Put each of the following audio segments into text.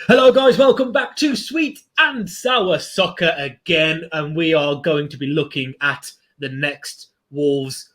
Hello, guys. Welcome back to Sweet and Sour Soccer again, and we are going to be looking at the next Wolves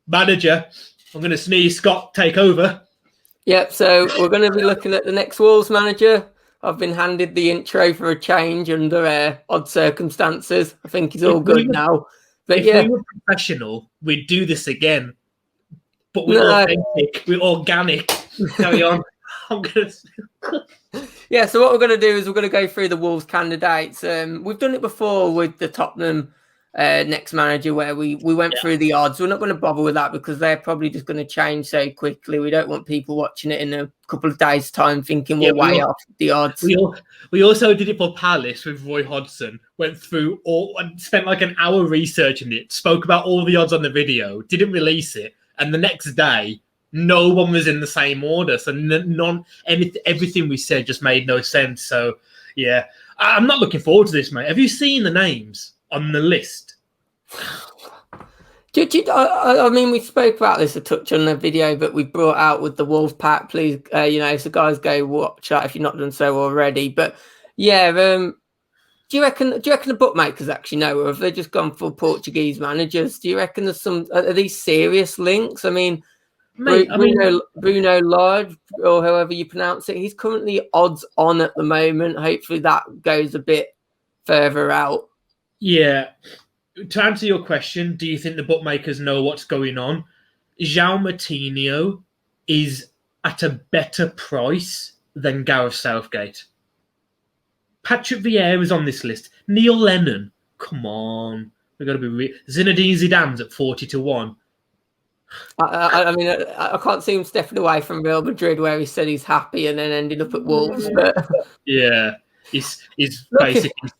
manager. I'm going to sneeze. Scott, take over. Yep, so we're going to be looking at the next Wolves manager. I've been handed the intro for a change under odd circumstances. I think he's all good now. But if yeah, we were professional, we'd do this again. But we're authentic, we're organic. Carry on. I'm gonna... Yeah, so what we're going to do is we're going to go through the Wolves candidates. We've done it before with the Tottenham next manager where we went through the odds. We're not going to bother with that because they're probably just going to change so quickly. We don't want people watching it in a couple of days' time thinking we're way off the odds. We also did it for Palace with Roy Hodgson. Went through all and spent like an hour researching it, spoke about all the odds on the video, didn't release it, and the next day no one was in the same order. So everything we said just made no sense. So yeah, I'm not looking forward to this, mate. Have you seen the names on the list? I mean, we spoke about this a touch on the video that we brought out with the Wolves pack. Please, so guys, go watch that if you've not done so already. But yeah, do you reckon the bookmakers actually know, or have they just gone for Portuguese managers? Do you reckon there's are these serious links? I mean, Mate, Bruno Lage, or however you pronounce it, he's currently odds on at the moment. Hopefully that goes a bit further out. Yeah. To answer your question, do you think the bookmakers know what's going on? João Moutinho is at a better price than Gareth Southgate. Patrick Vieira is on this list. Neil Lennon, come on. We've got to be Zinedine Zidane's at 40-1. I mean, I can't see him stepping away from Real Madrid where he said he's happy and then ended up at Wolves. But yeah, he's basically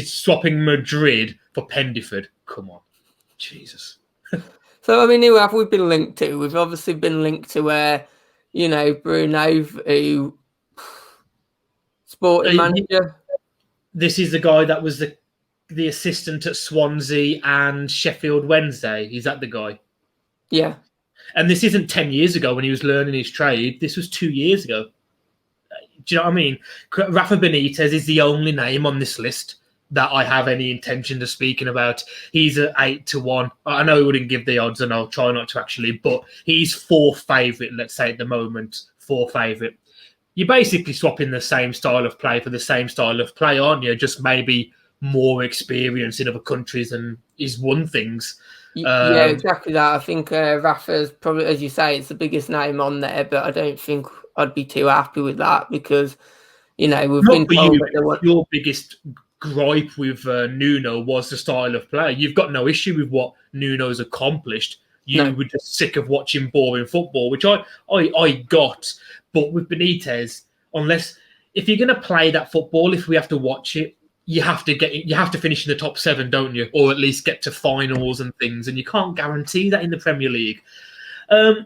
swapping Madrid for Pendiford. Come on, Jesus. So I mean, who have we been linked to? We've obviously been linked to Bruno, who sporting manager. This is the guy that was the assistant at Swansea and Sheffield Wednesday. Is that the guy? Yeah. And this isn't 10 years ago when he was learning his trade. This was 2 years ago. Do you know what I mean? Rafa Benitez is the only name on this list that I have any intention of speaking about. He's at 8-1. I know he wouldn't give the odds, and I'll try not to actually, but he's fourth favourite, let's say, at the moment. Fourth favourite. You're basically swapping the same style of play for the same style of play, aren't you? Just maybe more experience in other countries and he's won things. Yeah, exactly that. I think Rafa's probably, as you say, it's the biggest name on there, but I don't think I'd be too happy with that because, we've been told that your biggest gripe with Nuno was the style of play. You've got no issue with what Nuno's accomplished. You were just sick of watching boring football, which I got. But with Benitez, if you're going to play that football, if we have to watch it, you have to finish in the top 7, don't you? Or at least get to finals and things. And you can't guarantee that in the Premier League.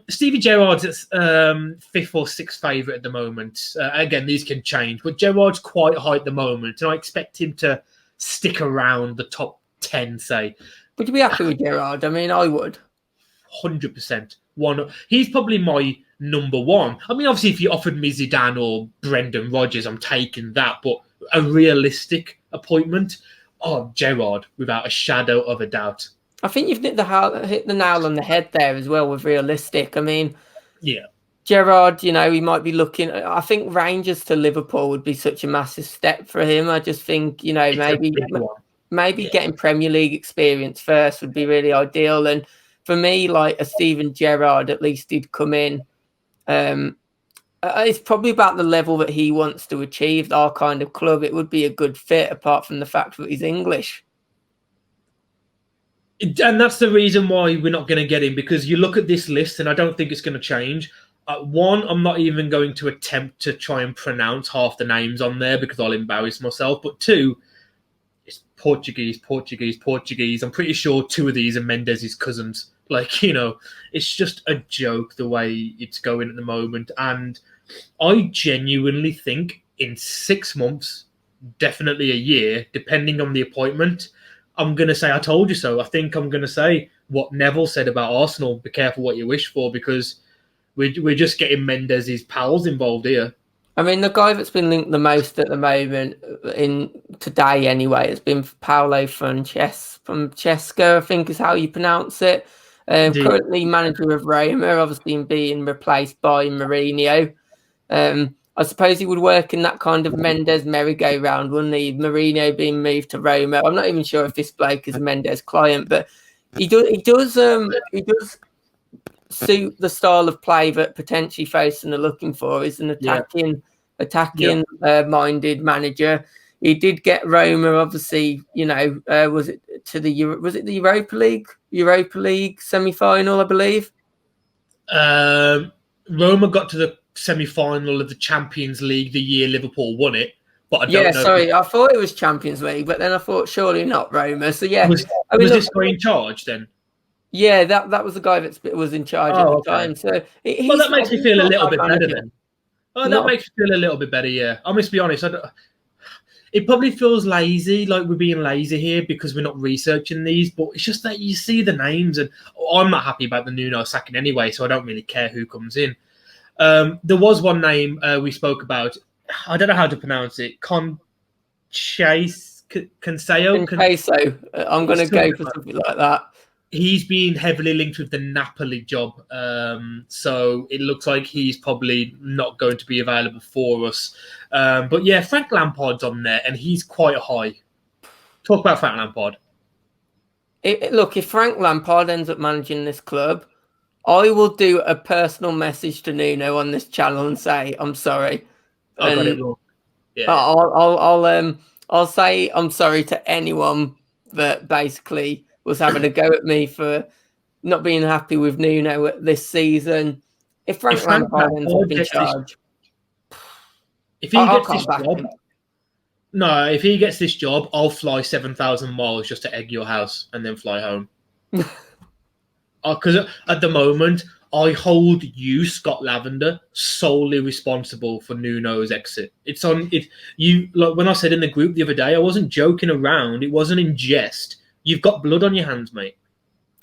Stevie Gerrard's 5th or 6th favourite at the moment. Again, these can change, but Gerrard's quite high at the moment, and I expect him to stick around the top 10, say. Would you be happy with Gerrard? I mean, I would. 100%. He's probably my number one. I mean, obviously, if you offered me Zidane or Brendan Rodgers, I'm taking that, but a realistic appointment, Gerrard, without a shadow of a doubt. I think you've hit the nail on the head there as well with realistic. I mean, yeah, Gerrard, he might be looking. I think Rangers to Liverpool would be such a massive step for him. I just think, maybe getting Premier League experience first would be really ideal. And for me, like a Steven Gerrard, at least he'd come in. It's probably about the level that he wants to achieve, our kind of club. It would be a good fit, apart from the fact that he's English. And that's the reason why we're not going to get him, because you look at this list, and I don't think it's going to change. One, I'm not even going to attempt to try and pronounce half the names on there because I'll embarrass myself. But 2, it's Portuguese. I'm pretty sure 2 of these are Mendes's cousins. It's just a joke the way it's going at the moment. And I genuinely think in 6 months, definitely a year, depending on the appointment, I'm going to say, I told you so. I think I'm going to say what Neville said about Arsenal. Be careful what you wish for, because we're just getting Mendes's pals involved here. I mean, the guy that's been linked the most at the moment, in today anyway, has been Paolo Francesco, I think is how you pronounce it. Currently manager of Roma, obviously being replaced by Mourinho. I suppose he would work in that kind of Mendes merry-go-round, wouldn't he? Mourinho being moved to Roma. I'm not even sure if this bloke is a Mendes client, but he does suit the style of play that potentially Fosun are looking for. Is an attacking minded manager. He did get Roma, obviously. Was it to the Europa League semi-final, I believe. Roma got to the semi-final of the Champions League the year Liverpool won it, but I don't know. Sorry, I thought it was Champions League, but then I thought surely not Roma. So yeah, was this guy in charge then? Yeah, that was the guy that was in charge at the time. So that makes me feel a little bit better then. That makes me feel a little bit better. Yeah, I must be honest. It probably feels lazy, like we're being lazy here because we're not researching these. But it's just that you see the names, and I'm not happy about the Nuno sacking anyway, so I don't really care who comes in. There was one name we spoke about. I don't know how to pronounce it. Consejo. I'm going to go for something like that. He's been heavily linked with the Napoli job, so it looks like he's probably not going to be available for us. But yeah, Frank Lampard's on there, and he's quite high. Talk about Frank Lampard. Look, if Frank Lampard ends up managing this club, I will do a personal message to Nuno on this channel and say I'm sorry. I got it wrong. Yeah. I'll say I'm sorry to anyone that basically was having a go at me for not being happy with Nuno this season. If Frank Lampard ends up in charge, if he gets this job, I'll fly 7,000 miles just to egg your house and then fly home. Because at the moment, I hold you, Scott Lavender, solely responsible for Nuno's exit. It's on it. You like when I said in the group the other day, I wasn't joking around. It wasn't in jest. You've got blood on your hands, mate.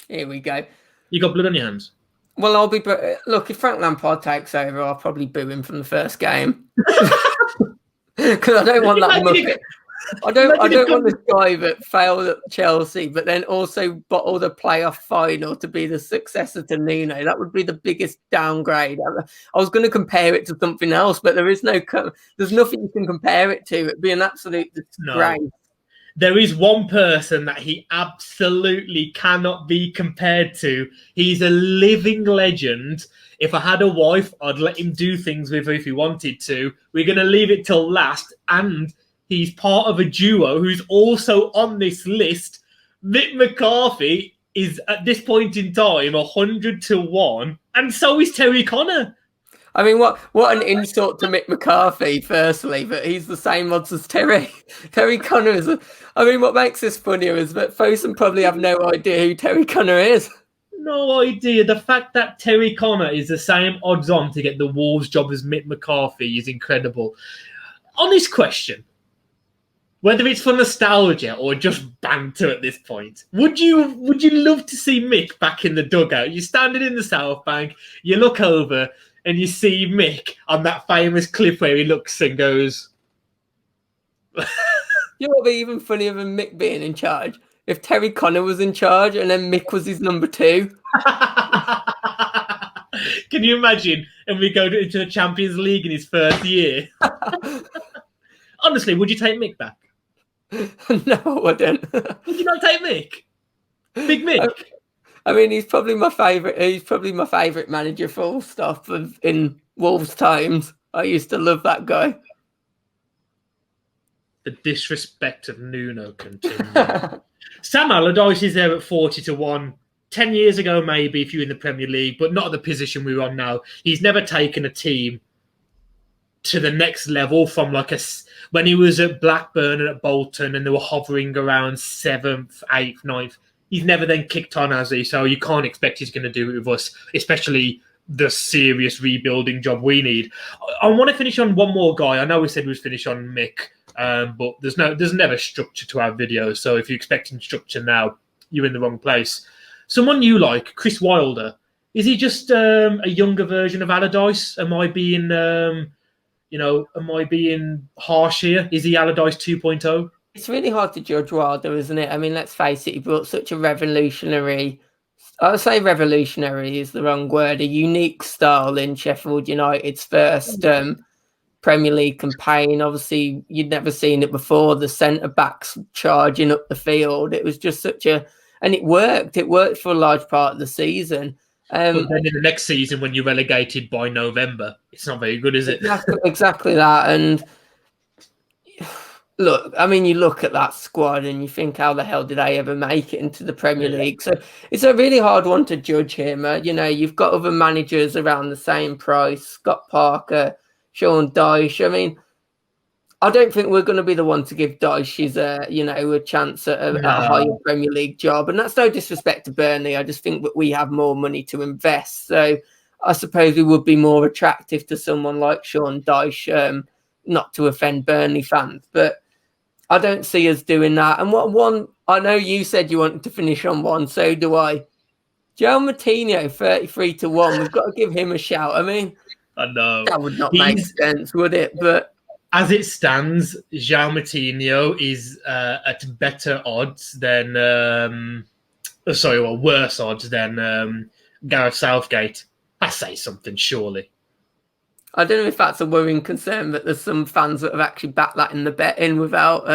Here we go. You got blood on your hands. Well, look. If Frank Lampard takes over, I'll probably boo him from the first game because I don't want that muppet. I don't want this guy that failed at Chelsea, but then also bottled a playoff final to be the successor to Nuno. That would be the biggest downgrade. I was going to compare it to something else, but there's nothing you can compare it to. It'd be an absolute disgrace. No. There is one person that he absolutely cannot be compared to. He's a living legend. If I had a wife, I'd let him do things with her if he wanted to. We're going to leave it till last, and he's part of a duo who's also on this list. Mick McCarthy is, at this point in time, 100-1, and so is Terry Connor. I mean, what an insult to Mick McCarthy, firstly, but he's the same odds as Terry. Terry Connor is... I mean, what makes this funnier is that Fosun probably have no idea who Terry Connor is. No idea. The fact that Terry Connor is the same odds on to get the Wolves job as Mick McCarthy is incredible. On this question, whether it's for nostalgia or just banter at this point, would you love to see Mick back in the dugout? You're standing in the South Bank, you look over, and you see Mick on that famous clip where he looks and goes... You know what would be even funnier than Mick being in charge? If Terry Connor was in charge and then Mick was his number 2. Can you imagine? And we go into the Champions League in his first year. Honestly, would you take Mick back? No, I wouldn't. Would you not take Mick? Big Mick? I mean, he's probably my favourite. He's probably my favourite manager, full stop, in Wolves times. I used to love that guy. The disrespect of Nuno continues. Sam Allardyce is there at 40-1. 10 years ago, maybe, if you're in the Premier League, but not at the position we're on now. He's never taken a team to the next level from when he was at Blackburn and at Bolton and they were hovering around 7th, 8th, 9th. He's never then kicked on, has he? So you can't expect he's going to do it with us, especially the serious rebuilding job we need. I want to finish on one more guy. I know we said we'd finish on Mick, but there's never structure to our videos. So if you're expecting structure now, you're in the wrong place. Someone you like, Chris Wilder. Is he just a younger version of Allardyce? Am I being am I being harsh here? Is he Allardyce 2.0? It's really hard to judge Wilder, isn't it? I mean, let's face it, he brought such a revolutionary, I would say revolutionary is the wrong word, a unique style in Sheffield United's first Premier League campaign. Obviously, you'd never seen it before. The centre-backs charging up the field. It was just and it worked. It worked for a large part of the season. But then in the next season, when you're relegated by November, it's not very good, is it? Exactly that. And look, I mean, you look at that squad and you think, how the hell did they ever make it into the Premier League? So it's a really hard one to judge him. You've got other managers around the same price, Scott Parker, Sean Dyche. I mean, I don't think we're going to be the one to give Dyche a chance at a higher Premier League job. And that's no disrespect to Burnley. I just think that we have more money to invest. So I suppose we would be more attractive to someone like Sean Dyche, not to offend Burnley fans. But I don't see us doing that. And I know you said you wanted to finish on one, so do I. João Moutinho, 33-1. We've got to give him a shout. I mean, I know that would not make sense, would it? But as it stands, João Moutinho is at better odds than worse odds than Gareth Southgate. I say something, surely. I don't know if that's a worrying concern, but there's some fans that have actually backed that in the betting without.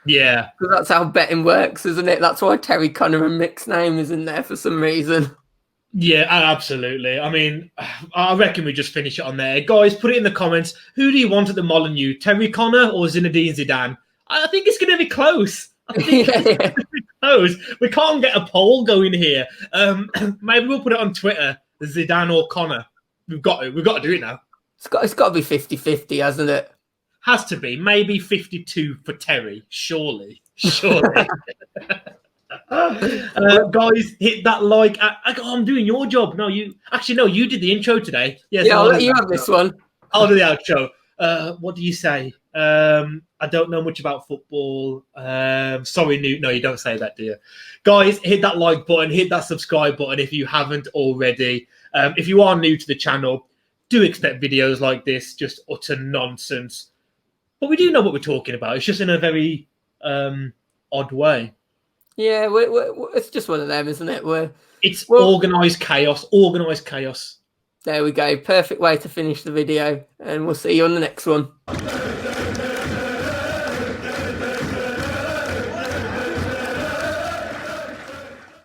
Yeah, because that's how betting works, isn't it? That's why Terry Connor and Mick's name is in there for some reason. Yeah, absolutely. I mean, I reckon we just finish it on there. Guys, put it in the comments. Who do you want at the Molineux? Terry Connor or Zinedine Zidane? I think it's going to be close. I think it's going to be close. We can't get a poll going here. Maybe we'll put it on Twitter, Zidane or Connor. We've got to do it now. It's got to be 50-50, hasn't it? Has to be. Maybe 52 for Terry. Surely. Guys, hit that like. I'm doing your job. No, you did the intro today. Yes, yeah, I'll let you have this one. I'll do the outro. What do you say? I don't know much about football. Sorry, no, you don't say that, do you? Guys, hit that like button, hit that subscribe button if you haven't already. If you are new to the channel, do expect videos like this, just utter nonsense. But we do know what we're talking about. It's just in a very odd way. Yeah, it's just one of them, isn't it? It's organised chaos. Organised chaos. There we go. Perfect way to finish the video. And we'll see you on the next one.